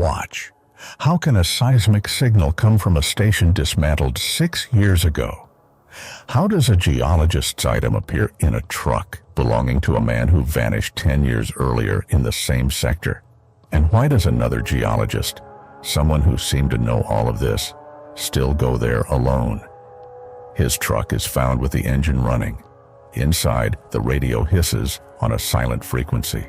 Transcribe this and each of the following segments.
Watch. How can a seismic signal come from a station dismantled 6 years ago? How does a geologist's item appear in a truck belonging to a man who vanished 10 years earlier in the same sector? And why does another geologist, someone who seemed to know all of this, still go there alone? His truck is found with the engine running. Inside, the radio hisses on a silent frequency.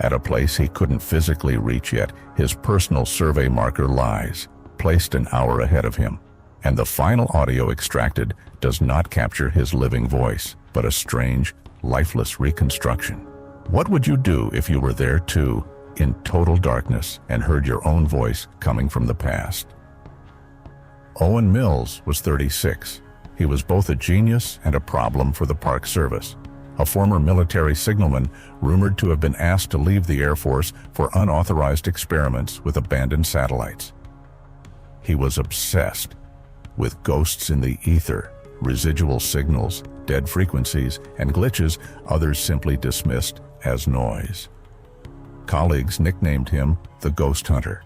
At a place he couldn't physically reach yet, his personal survey marker lies, placed an hour ahead of him. And the final audio extracted does not capture his living voice, but a strange, lifeless reconstruction. What would you do if you were there too, in total darkness, and heard your own voice coming from the past? Owen Mills was 36. He was both a genius and a problem for the Park Service. A former military signalman rumored to have been asked to leave the Air Force for unauthorized experiments with abandoned satellites. He was obsessed with ghosts in the ether, residual signals, dead frequencies, and glitches others simply dismissed as noise. Colleagues nicknamed him the Ghost Hunter.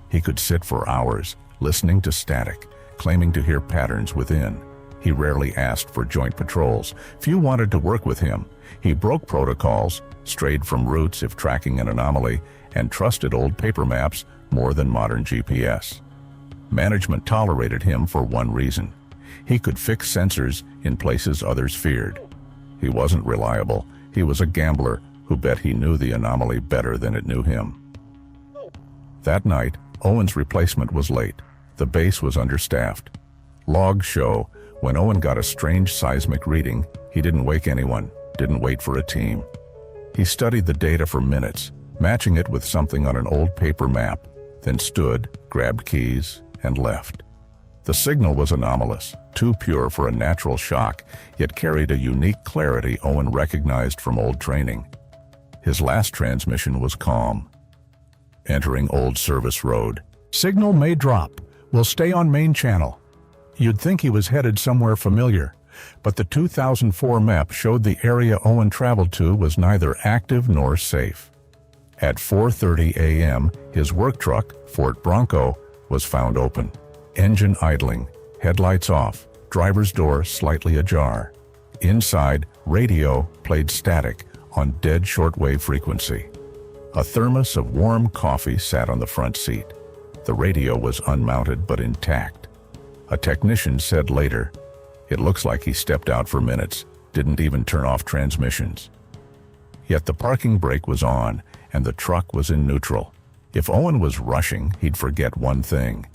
He could sit for hours, listening to static, claiming to hear patterns within. He rarely asked for joint patrols. Few wanted to work with him. He broke protocols, strayed from routes if tracking an anomaly, and trusted old paper maps more than modern GPS. Management tolerated him for one reason. He could fix sensors in places others feared. He wasn't reliable. He was a gambler who bet he knew the anomaly better than it knew him. That night, Owen's replacement was late. The base was understaffed. Logs show when Owen got a strange seismic reading, he didn't wake anyone, didn't wait for a team. He studied the data for minutes, matching it with something on an old paper map, then stood, grabbed keys, and left. The signal was anomalous, too pure for a natural shock, yet carried a unique clarity Owen recognized from old training. His last transmission was calm. Entering Old Service Road. Signal may drop. We'll stay on main channel. You'd think he was headed somewhere familiar, but the 2004 map showed the area Owen traveled to was neither active nor safe. At 4:30 a.m., his work truck, Ford Bronco, was found open. Engine idling, headlights off, driver's door slightly ajar. Inside, radio played static on dead shortwave frequency. A thermos of warm coffee sat on the front seat. The radio was unmounted but intact. A technician said later, "It looks like he stepped out for minutes, didn't even turn off transmissions." Yet the parking brake was on, and the truck was in neutral. If Owen was rushing, he'd forget one thing.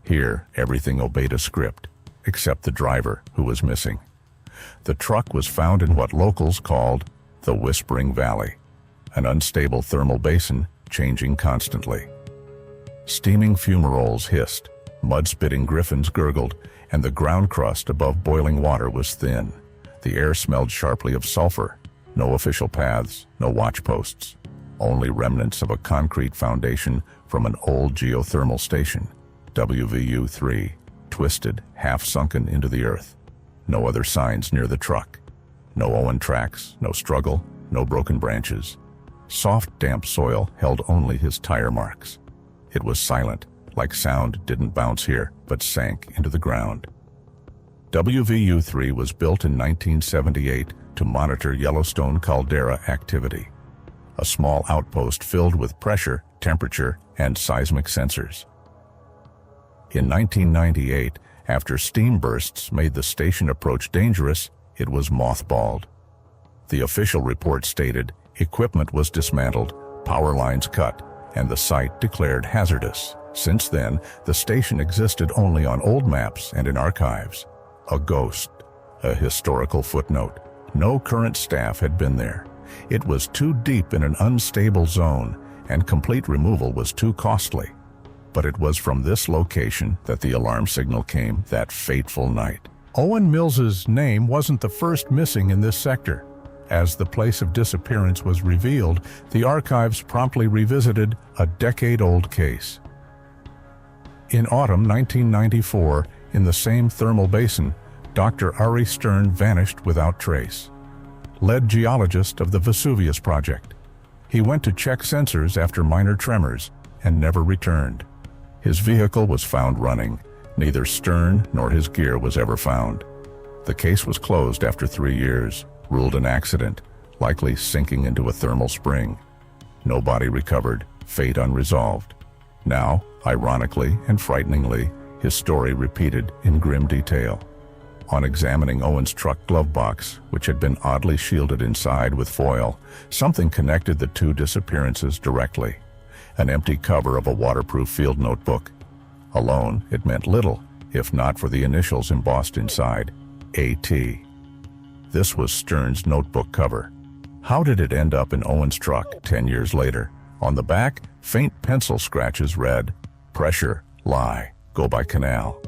Here, everything obeyed a script, except the driver, who was missing. The truck was found in what locals called the Whispering Valley, an unstable thermal basin changing constantly. Steaming fumaroles hissed, mud-spitting griffins gurgled, and the ground crust above boiling water was thin. The air smelled sharply of sulfur. No official paths, no watch posts. Only remnants of a concrete foundation from an old geothermal station, WVU-3, twisted, half-sunken into the earth. No other signs near the truck. No Owen tracks, no struggle, no broken branches. Soft, damp soil held only his tire marks. It was silent, like sound didn't bounce here, but sank into the ground. WVU-3 was built in 1978 to monitor Yellowstone caldera activity, a small outpost filled with pressure, temperature, and seismic sensors. In 1998, after steam bursts made the station approach dangerous, it was mothballed. The official report stated equipment was dismantled, power lines cut, and the site declared hazardous. Since then, the station existed only on old maps and in archives. A ghost, a historical footnote. No current staff had been there. It was too deep in an unstable zone, and complete removal was too costly. But it was from this location that the alarm signal came that fateful night. Owen Mills's name wasn't the first missing in this sector. As the place of disappearance was revealed, the archives promptly revisited a decade-old case. In autumn 1994, in the same thermal basin, Dr. Ari Stern vanished without trace. Lead geologist of the Vesuvius project. He went to check sensors after minor tremors, and never returned. His vehicle was found running. Neither stern nor his gear was ever found. The case was closed after 3 years, ruled an accident, likely sinking into a thermal spring. No body recovered, fate unresolved. Now, ironically and frighteningly, his story repeated in grim detail. On examining Owen's truck glove box, which had been oddly shielded inside with foil, something connected the two disappearances directly. An empty cover of a waterproof field notebook. Alone, it meant little, if not for the initials embossed inside, AT. This was Stern's notebook cover. How did it end up in Owen's truck 10 years later? On the back, faint pencil scratches read, "Pressure, lie, go by canal."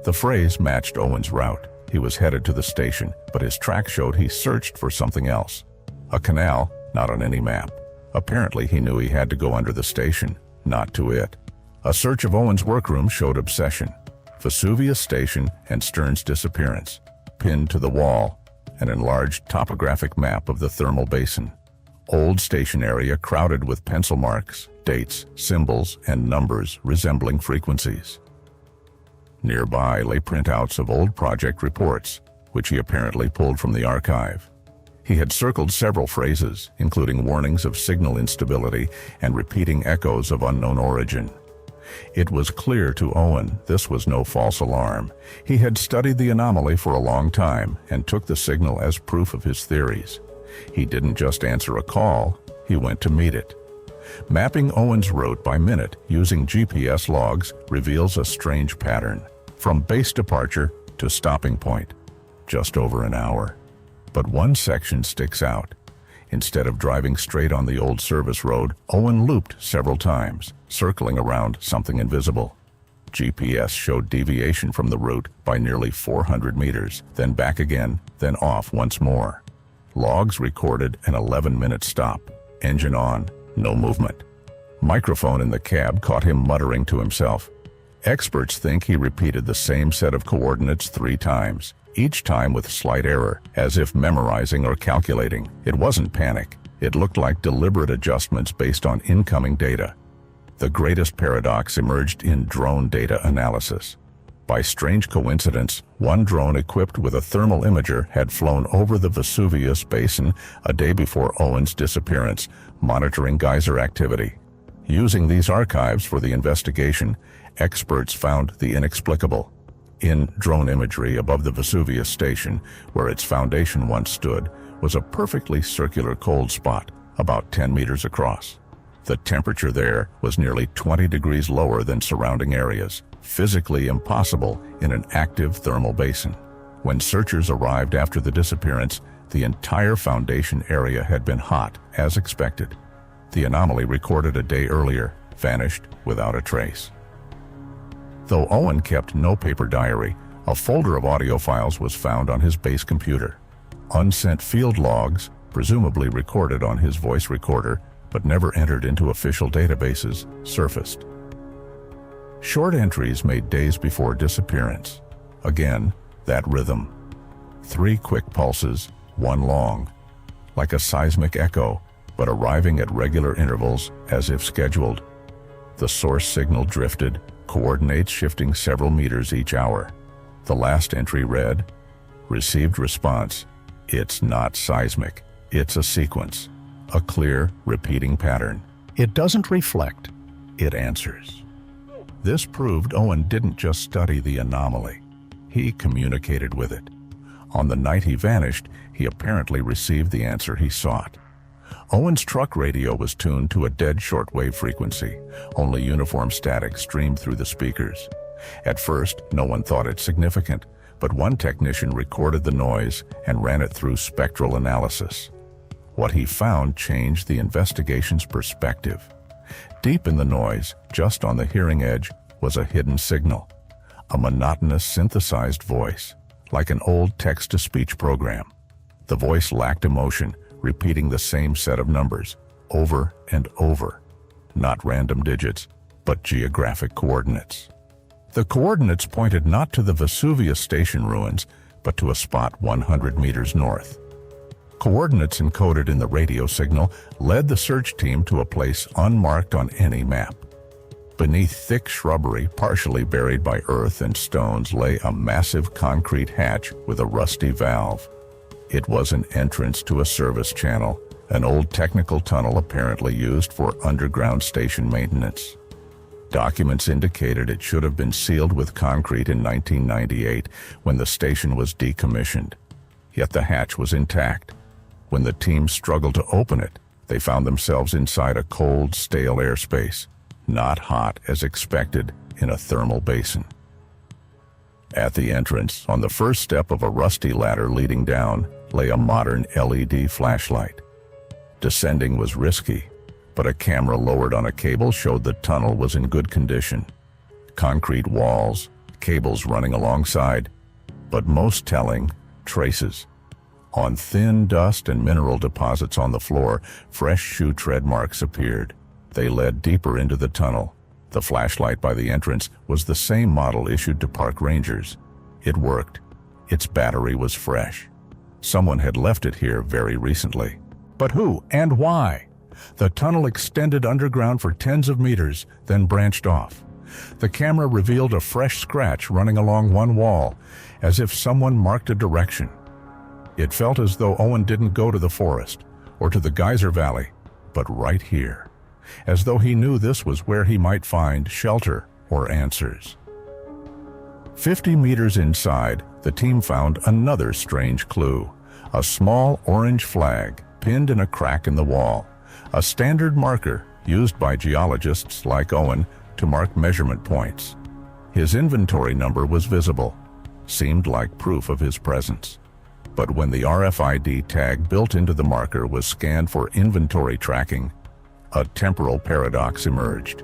The phrase matched Owen's route. He was headed to the station, but his track showed he searched for something else. A canal, not on any map. Apparently he knew he had to go under the station, not to it. A search of Owen's workroom showed obsession. Vesuvius Station and Stern's disappearance. Pinned to the wall, an enlarged topographic map of the thermal basin. Old station area crowded with pencil marks, dates, symbols, and numbers resembling frequencies. Nearby lay printouts of old project reports, which he apparently pulled from the archive. He had circled several phrases, including warnings of signal instability and repeating echoes of unknown origin. It was clear to Owen this was no false alarm. He had studied the anomaly for a long time and took the signal as proof of his theories. He didn't just answer a call, he went to meet it. Mapping Owen's route by minute using GPS logs reveals a strange pattern. From base departure to stopping point, just over an hour. But one section sticks out. Instead of driving straight on the old service road, Owen looped several times, circling around something invisible. GPS showed deviation from the route by nearly 400 meters, then back again, then off once more. Logs recorded an 11-minute stop. Engine on, no movement. Microphone in the cab caught him muttering to himself. Experts think he repeated the same set of coordinates 3 times, each time with slight error, as if memorizing or calculating. It wasn't panic. It looked like deliberate adjustments based on incoming data. The greatest paradox emerged in drone data analysis. By strange coincidence, one drone equipped with a thermal imager had flown over the Vesuvius Basin a day before Owen's disappearance, monitoring geyser activity. Using these archives for the investigation, experts found the inexplicable. In drone imagery above the Vesuvius station, where its foundation once stood, was a perfectly circular cold spot, about 10 meters across. The temperature there was nearly 20 degrees lower than surrounding areas, physically impossible in an active thermal basin. When searchers arrived after the disappearance, the entire foundation area had been hot, as expected. The anomaly recorded a day earlier vanished without a trace. Though Owen kept no paper diary, a folder of audio files was found on his base computer. Unsent field logs, presumably recorded on his voice recorder, but never entered into official databases, surfaced. Short entries made days before disappearance. Again, that rhythm. 3 quick pulses, 1 long. Like a seismic echo, but arriving at regular intervals as if scheduled. The source signal drifted, coordinates shifting several meters each hour. The last entry read, "Received response. It's not seismic. It's a sequence. A clear, repeating pattern. It doesn't reflect. It answers." This proved Owen didn't just study the anomaly. He communicated with it. On the night he vanished, he apparently received the answer he sought. Owen's truck radio was tuned to a dead shortwave frequency. Only uniform static streamed through the speakers. At first, no one thought it significant, but one technician recorded the noise and ran it through spectral analysis. What he found changed the investigation's perspective. Deep in the noise, just on the hearing edge, was a hidden signal. A monotonous synthesized voice, like an old text-to-speech program. The voice lacked emotion, repeating the same set of numbers, over and over. Not random digits, but geographic coordinates. The coordinates pointed not to the Vesuvius station ruins, but to a spot 100 meters north. Coordinates encoded in the radio signal led the search team to a place unmarked on any map. Beneath thick shrubbery, partially buried by earth and stones, lay a massive concrete hatch with a rusty valve. It was an entrance to a service channel, an old technical tunnel apparently used for underground station maintenance. Documents indicated it should have been sealed with concrete in 1998 when the station was decommissioned. Yet the hatch was intact. When the team struggled to open it, they found themselves inside a cold, stale airspace, not hot as expected in a thermal basin. At the entrance, on the first step of a rusty ladder leading down, lay a modern LED flashlight. Descending was risky, but a camera lowered on a cable showed the tunnel was in good condition. Concrete walls, cables running alongside, but most telling, traces. On thin dust and mineral deposits on the floor, fresh shoe tread marks appeared. They led deeper into the tunnel. The flashlight by the entrance was the same model issued to park rangers. It worked. Its battery was fresh. Someone had left it here very recently. But who and why? The tunnel extended underground for tens of meters, then branched off. The camera revealed a fresh scratch running along one wall, as if someone marked a direction. It felt as though Owen didn't go to the forest, or to the geyser valley, but right here, as though he knew this was where he might find shelter or answers. 50 meters inside, the team found another strange clue, a small orange flag pinned in a crack in the wall, a standard marker used by geologists like Owen to mark measurement points. His inventory number was visible, seemed like proof of his presence. But when the RFID tag built into the marker was scanned for inventory tracking, a temporal paradox emerged.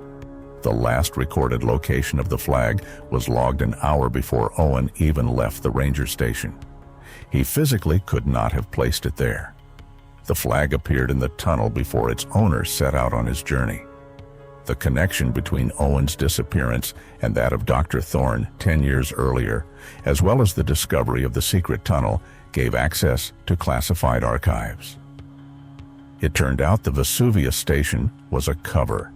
The last recorded location of the flag was logged an hour before Owen even left the ranger station. He physically could not have placed it there. The flag appeared in the tunnel before its owner set out on his journey. The connection between Owen's disappearance and that of Dr. Thorne 10 years earlier, as well as the discovery of the secret tunnel, gave access to classified archives. It turned out the Vesuvius station was a cover.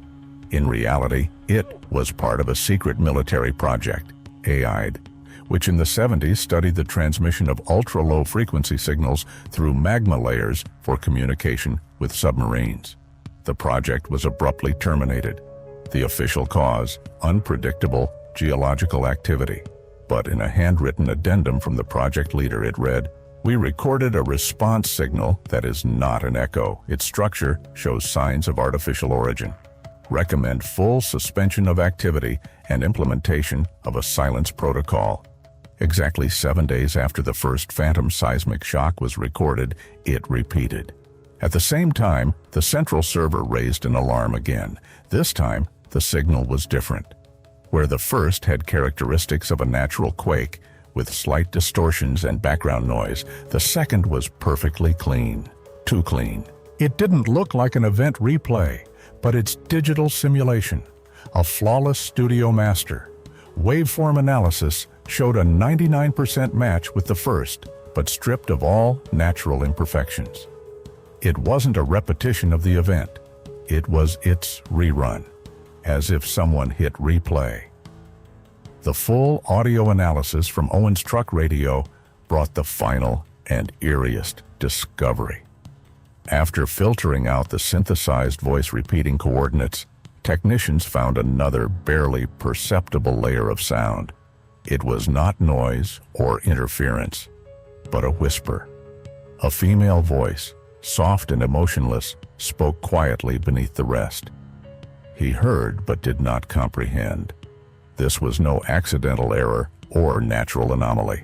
In reality, it was part of a secret military project, AID, which in the 70s studied the transmission of ultra-low frequency signals through magma layers for communication with submarines. The project was abruptly terminated. The official cause, unpredictable geological activity. But in a handwritten addendum from the project leader it read, "We recorded a response signal that is not an echo. Its structure shows signs of artificial origin. Recommend full suspension of activity and implementation of a silence protocol." Exactly 7 days after the first phantom seismic shock was recorded, it repeated. At the same time, the central server raised an alarm again. This time, the signal was different. Where the first had characteristics of a natural quake, with slight distortions and background noise, the second was perfectly clean. Too clean. It didn't look like an event replay, but its digital simulation, a flawless studio master. Waveform analysis showed a 99% match with the first, but stripped of all natural imperfections. It wasn't a repetition of the event. It was its rerun, as if someone hit replay. The full audio analysis from Owen's truck radio brought the final and eeriest discovery. After filtering out the synthesized voice repeating coordinates, technicians found another barely perceptible layer of sound. It was not noise or interference, but a whisper. A female voice, soft and emotionless, spoke quietly beneath the rest. He heard but did not comprehend. This was no accidental error or natural anomaly.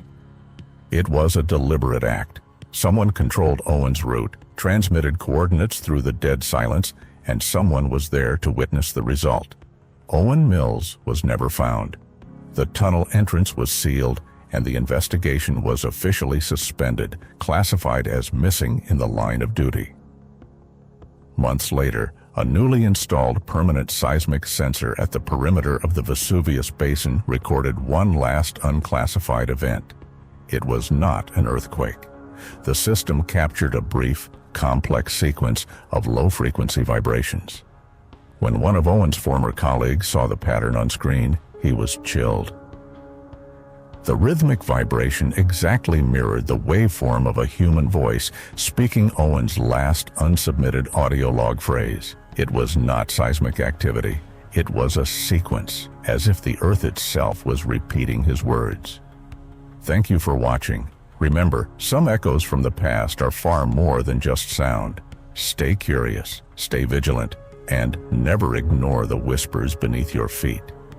It was a deliberate act. Someone controlled Owen's route, transmitted coordinates through the dead silence, and someone was there to witness the result. Owen Mills was never found. The tunnel entrance was sealed, and the investigation was officially suspended, classified as missing in the line of duty. Months later, a newly installed permanent seismic sensor at the perimeter of the Vesuvius Basin recorded one last unclassified event. It was not an earthquake. The system captured a brief, complex sequence of low-frequency vibrations. When one of Owen's former colleagues saw the pattern on screen, he was chilled. The rhythmic vibration exactly mirrored the waveform of a human voice speaking Owen's last unsubmitted audio log phrase. It was not seismic activity. It was a sequence, as if the Earth itself was repeating his words. Thank you for watching. Remember, some echoes from the past are far more than just sound. Stay curious, stay vigilant, and never ignore the whispers beneath your feet.